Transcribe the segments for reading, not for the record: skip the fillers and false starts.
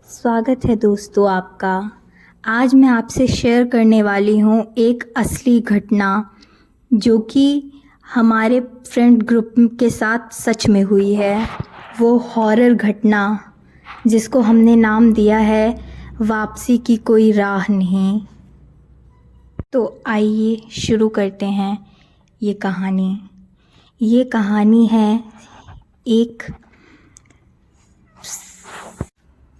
स्वागत है दोस्तों आपका। आज मैं आपसे शेयर करने वाली हूँ एक असली घटना जो कि हमारे फ्रेंड ग्रुप के साथ सच में हुई है। वो हॉरर घटना जिसको हमने नाम दिया है वापसी की कोई राह नहीं। तो आइए शुरू करते हैं ये कहानी। ये कहानी है एक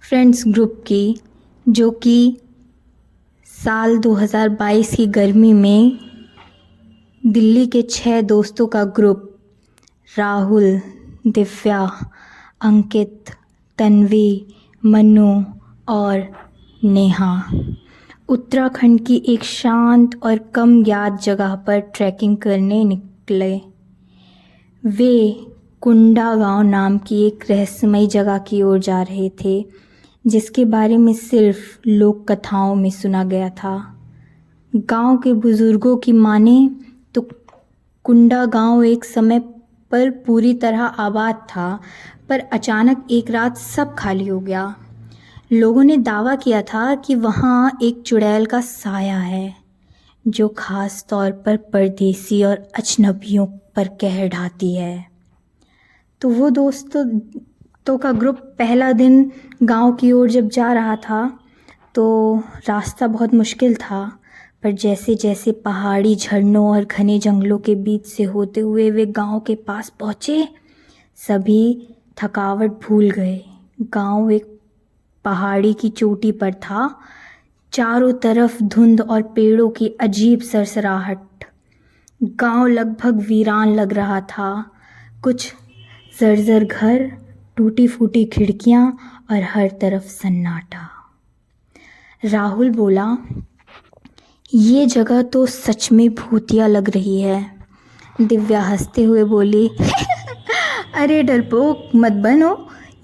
फ्रेंड्स ग्रुप की, जो कि साल 2022 की गर्मी में दिल्ली के 6 दोस्तों का ग्रुप राहुल, दिव्या, अंकित, तन्वी, मनु और नेहा उत्तराखंड की एक शांत और कम ज्ञात जगह पर ट्रैकिंग करने निकले। वे कुंडा गांव नाम की एक रहस्यमयी जगह की ओर जा रहे थे, जिसके बारे में सिर्फ लोक कथाओं में सुना गया था। गांव के बुजुर्गों की माने तो कुंडा गांव एक समय पर पूरी तरह आबाद था, पर अचानक एक रात सब खाली हो गया। लोगों ने दावा किया था कि वहां एक चुड़ैल का साया है, जो खास तौर पर परदेसी और अजनबियों पर कहर ढाती है। तो वो दोस्तों का ग्रुप पहला दिन गांव की ओर जब जा रहा था तो रास्ता बहुत मुश्किल था, पर जैसे जैसे पहाड़ी झरनों और घने जंगलों के बीच से होते हुए वे गांव के पास पहुंचे, सभी थकावट भूल गए। गांव एक पहाड़ी की चोटी पर था, चारों तरफ धुंध और पेड़ों की अजीब सरसराहट। गांव लगभग वीरान लग रहा था। कुछ जर्जर घर, टूटी फूटी खिड़कियां और हर तरफ सन्नाटा। राहुल बोला, ये जगह तो सच में भूतिया लग रही है। दिव्या हंसते हुए बोली, अरे डरपोक मत बनो,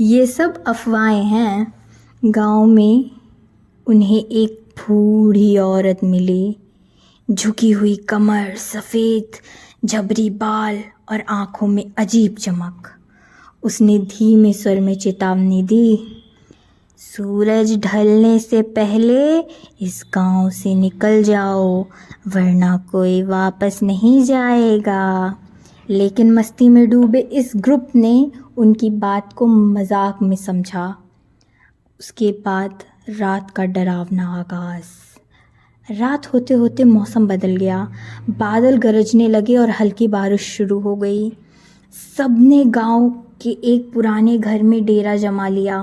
ये सब अफवाहें हैं। गांव में उन्हें एक बूढ़ी औरत मिली, झुकी हुई कमर, सफ़ेद जबरी बाल और आंखों में अजीब चमक। उसने धीमे स्वर में चेतावनी दी, सूरज ढलने से पहले इस गांव से निकल जाओ, वरना कोई वापस नहीं जाएगा। लेकिन मस्ती में डूबे इस ग्रुप ने उनकी बात को मजाक में समझा। उसके बाद रात का डरावना आगाज। रात होते होते मौसम बदल गया, बादल गरजने लगे और हल्की बारिश शुरू हो गई। सबने गांव के एक पुराने घर में डेरा जमा लिया,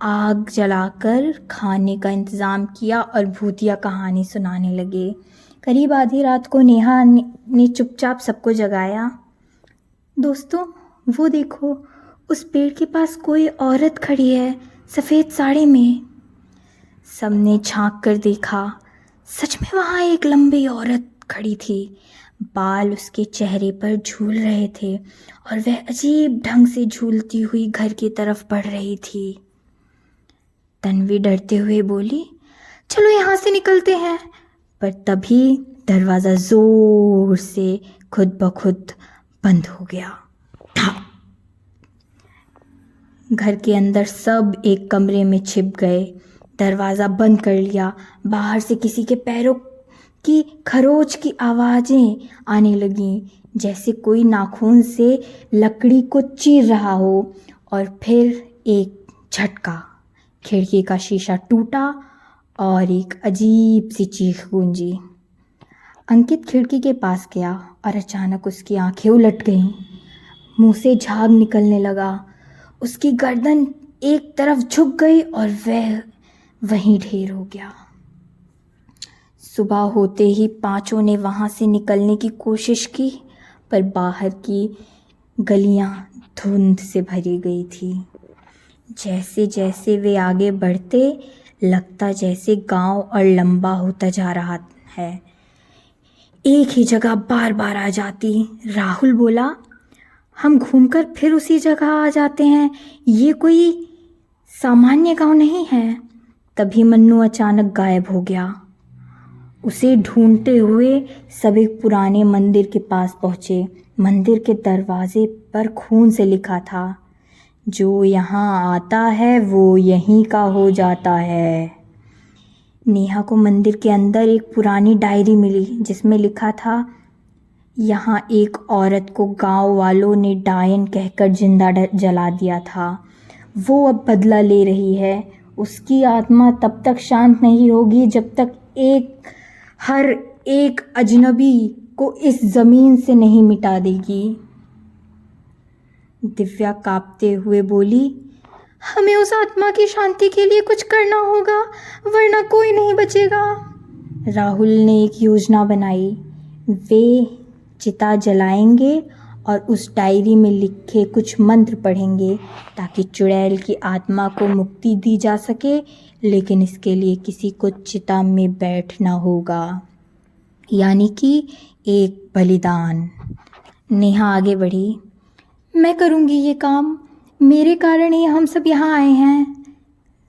आग जलाकर खाने का इंतज़ाम किया और भूतिया कहानी सुनाने लगे। करीब आधी रात को नेहा ने चुपचाप सबको जगाया। दोस्तों, वो देखो, उस पेड़ के पास कोई औरत खड़ी है, सफ़ेद साड़ी में। सबने झांक कर देखा। सच में वहाँ एक लंबी औरत खड़ी थी। बाल उसके चेहरे पर झूल रहे थे और वह अजीब ढंग से झूलती हुई घर की तरफ बढ़ रही थी। तन्वी डरते हुए बोली, चलो यहाँ से निकलते हैं। पर तभी दरवाज़ा ज़ोर से खुद ब खुद बंद हो गया। घर के अंदर सब एक कमरे में छिप गए। दरवाज़ा बंद कर लिया। बाहर से किसी के पैरों की खरोच की आवाज़ें आने लगीं, जैसे कोई नाखून से लकड़ी को चीर रहा हो। और फिर एक झटका, खिड़की का शीशा टूटा और एक अजीब सी चीख गूंजी। अंकित खिड़की के पास गया और अचानक उसकी आंखें उलट गईं। मुंह से झाग निकलने लगा। उसकी गर्दन एक तरफ झुक गई और वह वहीं ढेर हो गया। सुबह होते ही पांचों ने वहां से निकलने की कोशिश की, पर बाहर की गलियां धुंध से भरी गई थी। जैसे जैसे वे आगे बढ़ते, लगता जैसे गांव और लंबा होता जा रहा है, एक ही जगह बार बार आ जाती। राहुल बोला, हम घूमकर फिर उसी जगह आ जाते हैं, ये कोई सामान्य गांव नहीं है। तभी मन्नू अचानक गायब हो गया। उसे ढूंढते हुए सब एक पुराने मंदिर के पास पहुंचे। मंदिर के दरवाजे पर खून से लिखा था, जो यहाँ आता है वो यहीं का हो जाता है। नेहा को मंदिर के अंदर एक पुरानी डायरी मिली जिसमें लिखा था, यहाँ एक औरत को गांव वालों ने डायन कहकर जिंदा जला दिया था। वो अब बदला ले रही है। उसकी आत्मा तब तक शांत नहीं होगी जब तक हर एक अजनबी को इस ज़मीन से नहीं मिटा देगी। दिव्या कांपते हुए बोली, हमें उस आत्मा की शांति के लिए कुछ करना होगा, वरना कोई नहीं बचेगा। राहुल ने एक योजना बनाई। वे चिता जलाएंगे और उस डायरी में लिखे कुछ मंत्र पढ़ेंगे ताकि चुड़ैल की आत्मा को मुक्ति दी जा सके, लेकिन इसके लिए किसी को चिता में बैठना होगा, यानी कि एक बलिदान। नेहा आगे बढ़ी, मैं करूँगी ये काम, मेरे कारण ही हम सब यहाँ आए हैं।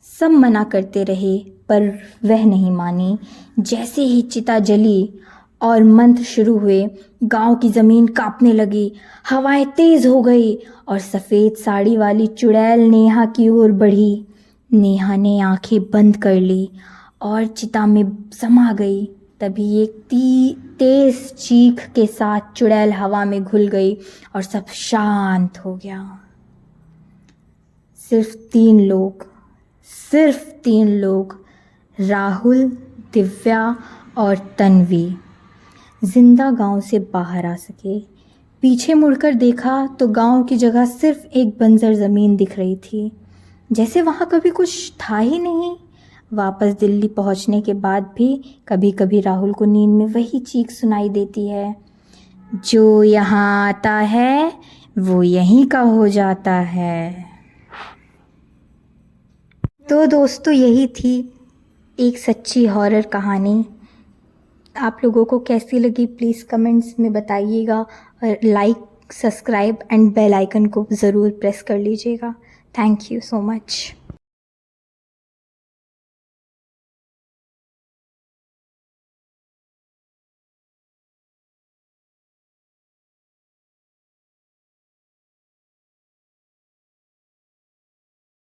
सब मना करते रहे पर वह नहीं मानी। जैसे ही चिता जली और मंत्र शुरू हुए, गांव की ज़मीन कांपने लगी, हवाएं तेज़ हो गई और सफ़ेद साड़ी वाली चुड़ैल नेहा की ओर बढ़ी। नेहा ने आंखें बंद कर ली और चिता में समा गई। तभी एक तेज़ चीख के साथ चुड़ैल हवा में घुल गई और सब शांत हो गया। सिर्फ तीन लोग, राहुल, दिव्या और तन्वी, जिंदा गांव से बाहर आ सके। पीछे मुड़कर देखा तो गांव की जगह सिर्फ एक बंजर ज़मीन दिख रही थी, जैसे वहाँ कभी कुछ था ही नहीं। वापस दिल्ली पहुँचने के बाद भी कभी कभी राहुल को नींद में वही चीख सुनाई देती है, जो यहाँ आता है वो यहीं का हो जाता है। तो दोस्तों, यही थी एक सच्ची हॉरर कहानी। आप लोगों को कैसी लगी प्लीज़ कमेंट्स में बताइएगा, और like, subscribe and bell icon को ज़रूर प्रेस कर लीजिएगा। Thank you so much.